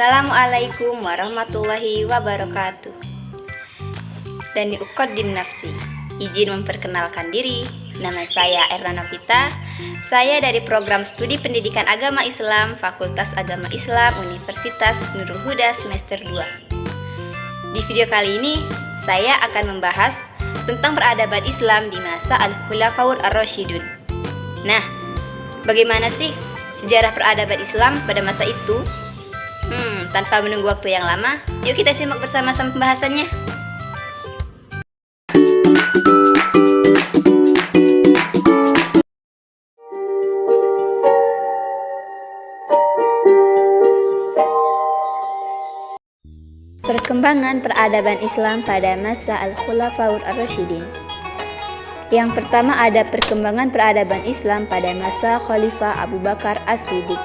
Assalamualaikum warahmatullahi wabarakatuh. Dan diuqaddim nafsi. Izin memperkenalkan diri. Nama saya Erna Novita. Saya dari program studi pendidikan agama Islam Fakultas Agama Islam Universitas Nurul Huda semester 2. Di video kali ini saya akan membahas tentang peradaban Islam di masa Al-Khulafaur Ar-Rasyidun. Nah, bagaimana sih sejarah peradaban Islam pada masa itu? Tanpa menunggu waktu yang lama, yuk kita simak bersama-sama pembahasannya. Perkembangan peradaban Islam pada masa Al-Khulafaur Ar-Rasyidin. Yang pertama ada perkembangan peradaban Islam pada masa Khalifah Abu Bakar As-Siddiq.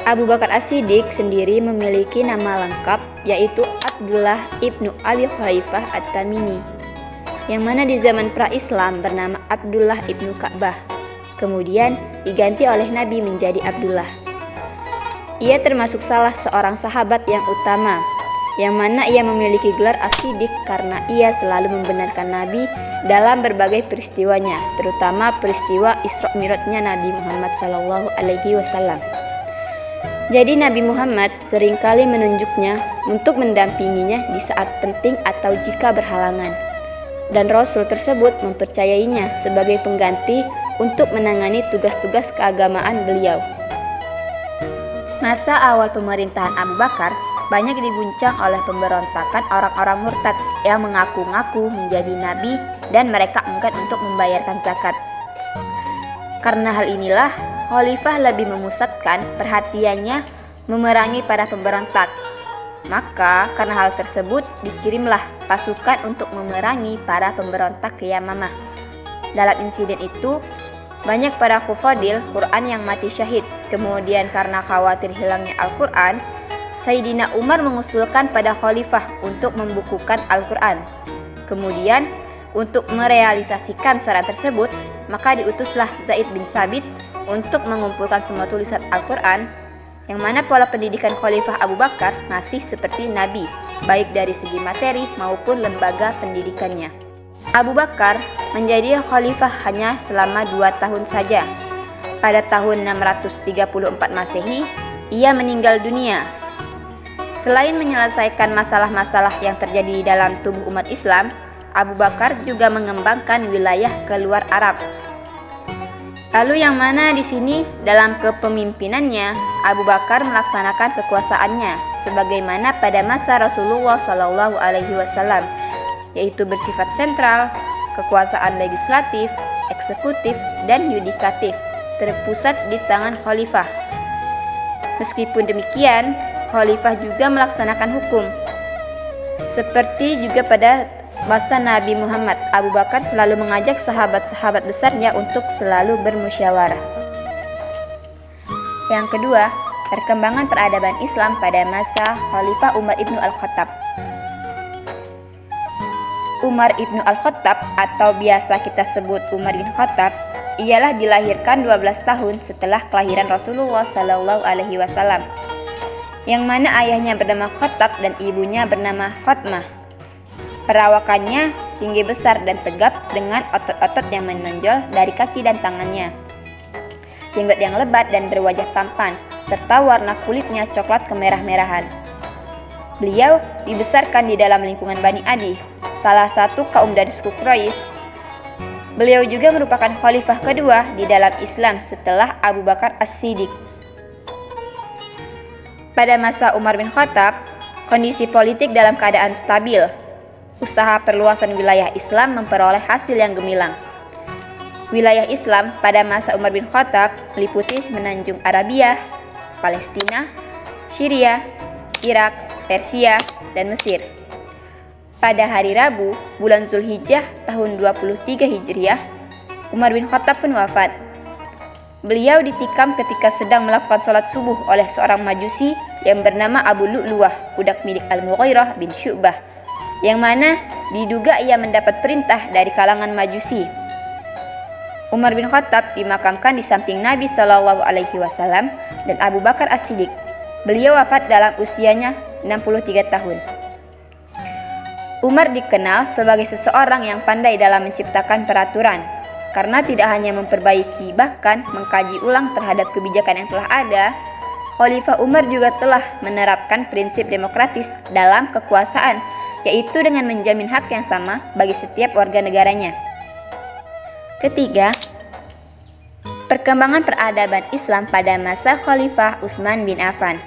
Abu Bakar As-Siddiq sendiri memiliki nama lengkap yaitu Abdullah ibnu Abi Khalifah At-Tamimi, yang mana di zaman pra-Islam bernama Abdullah ibnu Ka'bah, kemudian diganti oleh Nabi menjadi Abdullah. Ia termasuk salah seorang sahabat yang utama, yang mana ia memiliki gelar As-Siddiq karena ia selalu membenarkan Nabi dalam berbagai peristiwanya, terutama peristiwa Isra Mi'rajnya Nabi Muhammad SAW. Jadi Nabi Muhammad seringkali menunjuknya untuk mendampinginya di saat penting atau jika berhalangan. Dan Rasul tersebut mempercayainya sebagai pengganti untuk menangani tugas-tugas keagamaan beliau. Masa awal pemerintahan Abu Bakar banyak diguncang oleh pemberontakan orang-orang murtad yang mengaku-ngaku menjadi nabi dan mereka enggan untuk membayarkan zakat. Karena hal inilah, Khalifah lebih memusatkan perhatiannya memerangi para pemberontak. Maka karena hal tersebut dikirimlah pasukan untuk memerangi para pemberontak ke Yamamah. Dalam insiden itu, banyak para hufadil Quran yang mati syahid. Kemudian karena khawatir hilangnya Al-Quran, Sayyidina Umar mengusulkan pada Khalifah untuk membukukan Al-Quran. Kemudian untuk merealisasikan saran tersebut, maka diutuslah Zaid bin Sabit untuk mengumpulkan semua tulisan Al-Quran, yang mana pola pendidikan Khalifah Abu Bakar masih seperti Nabi, baik dari segi materi maupun lembaga pendidikannya. Abu Bakar menjadi Khalifah hanya selama 2 tahun saja. Pada tahun 634 Masehi, ia meninggal dunia. Selain menyelesaikan masalah-masalah yang terjadi di dalam tubuh umat Islam, Abu Bakar juga mengembangkan wilayah keluar Arab. Lalu yang mana di sini dalam kepemimpinannya Abu Bakar melaksanakan kekuasaannya sebagaimana pada masa Rasulullah SAW, yaitu bersifat sentral, kekuasaan legislatif, eksekutif, dan yudikatif terpusat di tangan khalifah. Meskipun demikian, khalifah juga melaksanakan hukum. Seperti juga pada masa Nabi Muhammad, Abu Bakar selalu mengajak sahabat-sahabat besarnya untuk selalu bermusyawarah. Yang kedua, perkembangan peradaban Islam pada masa Khalifah Umar ibnu Al-Khattab. Umar ibnu Al-Khattab atau biasa kita sebut Umar bin Khattab ialah dilahirkan 12 tahun setelah kelahiran Rasulullah SAW, yang mana ayahnya bernama Khattab dan ibunya bernama Khatmah. Perawakannya tinggi besar dan tegap dengan otot-otot yang menonjol dari kaki dan tangannya, jenggot yang lebat dan berwajah tampan, serta warna kulitnya coklat kemerah-merahan. Beliau dibesarkan di dalam lingkungan Bani Adi, salah satu kaum dari suku Quraisy. Beliau juga merupakan khalifah kedua di dalam Islam setelah Abu Bakar As-Siddiq. Pada masa Umar bin Khattab, kondisi politik dalam keadaan stabil. Usaha perluasan wilayah Islam memperoleh hasil yang gemilang. Wilayah Islam pada masa Umar bin Khattab meliputi Semenanjung Arabia, Palestina, Syria, Irak, Persia, dan Mesir. Pada hari Rabu, bulan Zulhijjah tahun 23 Hijriah, Umar bin Khattab pun wafat. Beliau ditikam ketika sedang melakukan sholat subuh oleh seorang majusi yang bernama Abu Lu'lu'ah, budak milik Al-Mughirah bin Syu'bah, yang mana diduga ia mendapat perintah dari kalangan majusi. Umar bin Khattab dimakamkan di samping Nabi SAW dan Abu Bakar As-Siddiq. Beliau wafat dalam usianya 63 tahun. Umar dikenal sebagai seseorang yang pandai dalam menciptakan peraturan, karena tidak hanya memperbaiki bahkan mengkaji ulang terhadap kebijakan yang telah ada. Khalifah Umar juga telah menerapkan prinsip demokratis dalam kekuasaan, yaitu dengan menjamin hak yang sama bagi setiap warga negaranya. Ketiga, perkembangan peradaban Islam pada masa Khalifah Utsman bin Affan.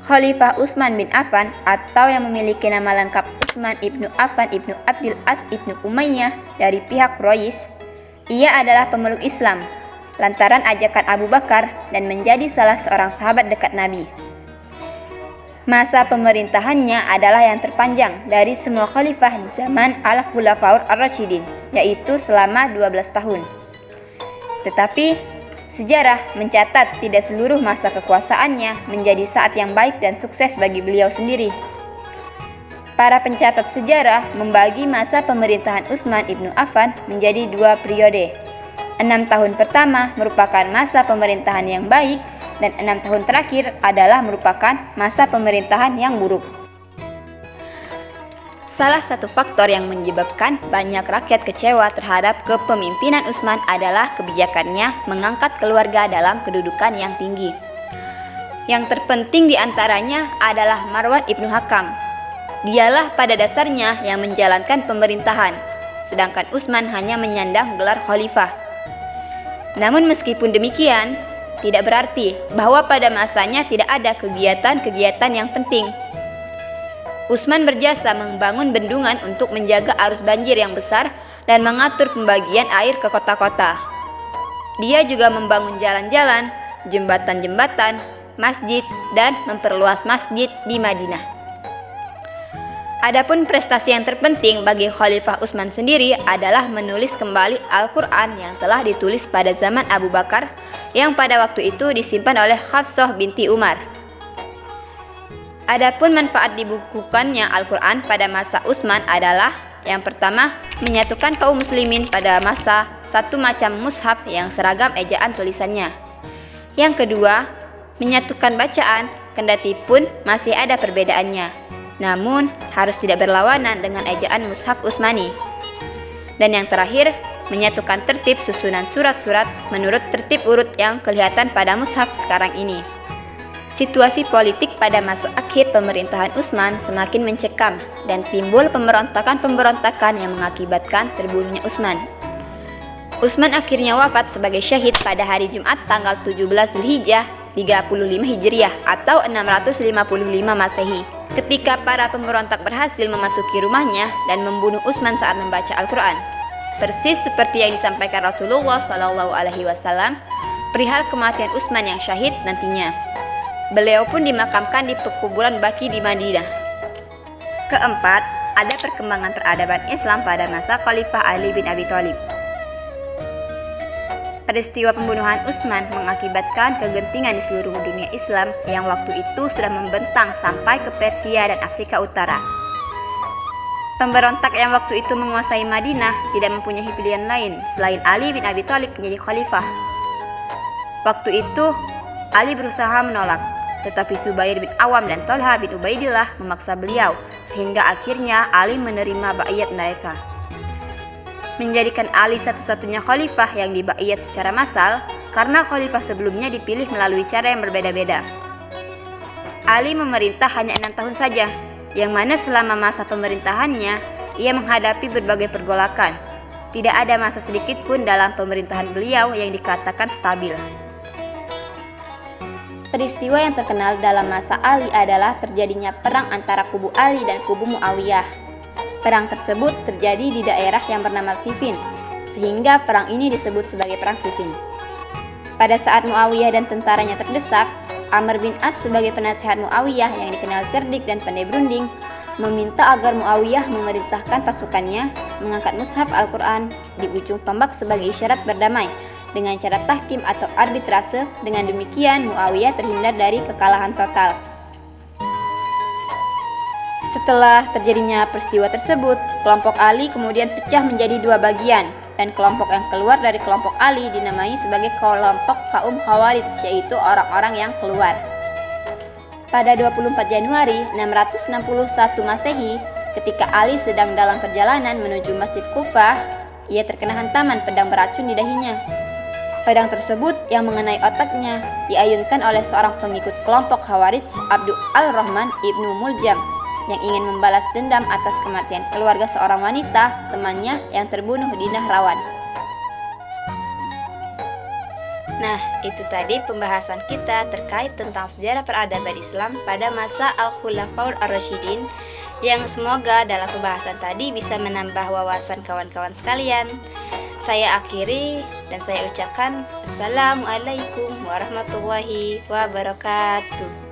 Khalifah Utsman bin Affan atau yang memiliki nama lengkap Utsman ibnu Affan ibnu Abdul As ibnu Umayyah dari pihak Quraisy, ia adalah pemeluk Islam lantaran ajakan Abu Bakar dan menjadi salah seorang sahabat dekat Nabi. Masa pemerintahannya adalah yang terpanjang dari semua khalifah di zaman Al-Khulafaur Ar-Rasyidin, yaitu selama 12 tahun. Tetapi sejarah mencatat tidak seluruh masa kekuasaannya menjadi saat yang baik dan sukses bagi beliau sendiri. Para pencatat sejarah membagi masa pemerintahan Utsman ibnu Affan menjadi 2 periode. 6 tahun pertama merupakan masa pemerintahan yang baik dan 6 tahun terakhir adalah merupakan masa pemerintahan yang buruk. Salah satu faktor yang menyebabkan banyak rakyat kecewa terhadap kepemimpinan Utsman adalah kebijakannya mengangkat keluarga dalam kedudukan yang tinggi. Yang terpenting di antaranya adalah Marwan ibnu Hakam. Dialah pada dasarnya yang menjalankan pemerintahan, sedangkan Utsman hanya menyandang gelar khalifah. Namun meskipun demikian, tidak berarti bahwa pada masanya tidak ada kegiatan-kegiatan yang penting. Utsman berjasa membangun bendungan untuk menjaga arus banjir yang besar dan mengatur pembagian air ke kota-kota. Dia juga membangun jalan-jalan, jembatan-jembatan, masjid, dan memperluas masjid di Madinah. Adapun prestasi yang terpenting bagi Khalifah Utsman sendiri adalah menulis kembali Al-Quran yang telah ditulis pada zaman Abu Bakar, yang pada waktu itu disimpan oleh Hafsah binti Umar. Adapun manfaat dibukukannya Al-Quran pada masa Utsman adalah: yang pertama, menyatukan kaum muslimin pada masa satu macam mushaf yang seragam ejaan tulisannya. Yang kedua, menyatukan bacaan, kendati pun masih ada perbedaannya, namun harus tidak berlawanan dengan ejaan mushaf Utsmani. Dan yang terakhir, menyatukan tertib susunan surat-surat menurut tertib urut yang kelihatan pada mushaf sekarang ini. Situasi politik pada masa akhir pemerintahan Utsman semakin mencekam dan timbul pemberontakan-pemberontakan yang mengakibatkan terbunuhnya Utsman. Utsman akhirnya wafat sebagai syahid pada hari Jumat tanggal 17 Zulhijjah 35 Hijriah atau 655 Masehi, ketika para pemberontak berhasil memasuki rumahnya dan membunuh Utsman saat membaca Al-Quran. Persis seperti yang disampaikan Rasulullah SAW perihal kematian Utsman yang syahid nantinya. Beliau pun dimakamkan di pekuburan Baqi di Madinah. Keempat, ada perkembangan peradaban Islam pada masa Khalifah Ali bin Abi Thalib. Peristiwa pembunuhan Utsman mengakibatkan kegentingan di seluruh dunia Islam yang waktu itu sudah membentang sampai ke Persia dan Afrika Utara. Pemberontak yang waktu itu menguasai Madinah tidak mempunyai pilihan lain selain Ali bin Abi Thalib menjadi khalifah. Waktu itu, Ali berusaha menolak, tetapi Zubair bin Awam dan Thalha bin Ubaidillah memaksa beliau, sehingga akhirnya Ali menerima baiat mereka. Menjadikan Ali satu-satunya khalifah yang dibaiat secara massal, karena khalifah sebelumnya dipilih melalui cara yang berbeda-beda. Ali memerintah hanya 6 tahun saja, yang mana selama masa pemerintahannya ia menghadapi berbagai pergolakan. Tidak ada masa sedikit pun dalam pemerintahan beliau yang dikatakan stabil. Peristiwa yang terkenal dalam masa Ali adalah terjadinya perang antara kubu Ali dan kubu Muawiyah. Perang tersebut terjadi di daerah yang bernama Siffin, sehingga perang ini disebut sebagai Perang Siffin. Pada saat Muawiyah dan tentaranya terdesak, Amr bin As sebagai penasehat Muawiyah yang dikenal cerdik dan pandai berunding, meminta agar Muawiyah memerintahkan pasukannya mengangkat mushaf Al-Quran di ujung tombak sebagai isyarat berdamai dengan cara tahkim atau arbitrase. Dengan demikian Muawiyah terhindar dari kekalahan total. Setelah terjadinya peristiwa tersebut, kelompok Ali kemudian pecah menjadi 2 bagian, dan kelompok yang keluar dari kelompok Ali dinamai sebagai kelompok kaum Khawarij, yaitu orang-orang yang keluar. Pada 24 Januari 661 Masehi, ketika Ali sedang dalam perjalanan menuju Masjid Kufah, ia terkena hantaman pedang beracun di dahinya. Pedang tersebut yang mengenai otaknya diayunkan oleh seorang pengikut kelompok Khawarij, Abdul Al-Rahman ibnu Muljam, yang ingin membalas dendam atas kematian keluarga seorang wanita temannya yang terbunuh di Nahrawan. Nah, itu tadi pembahasan kita terkait tentang sejarah peradaban Islam pada masa Al-Khulafaur Ar-Rasyidin, yang semoga dalam pembahasan tadi bisa menambah wawasan kawan-kawan sekalian. Saya akhiri dan saya ucapkan Assalamualaikum warahmatullahi wabarakatuh.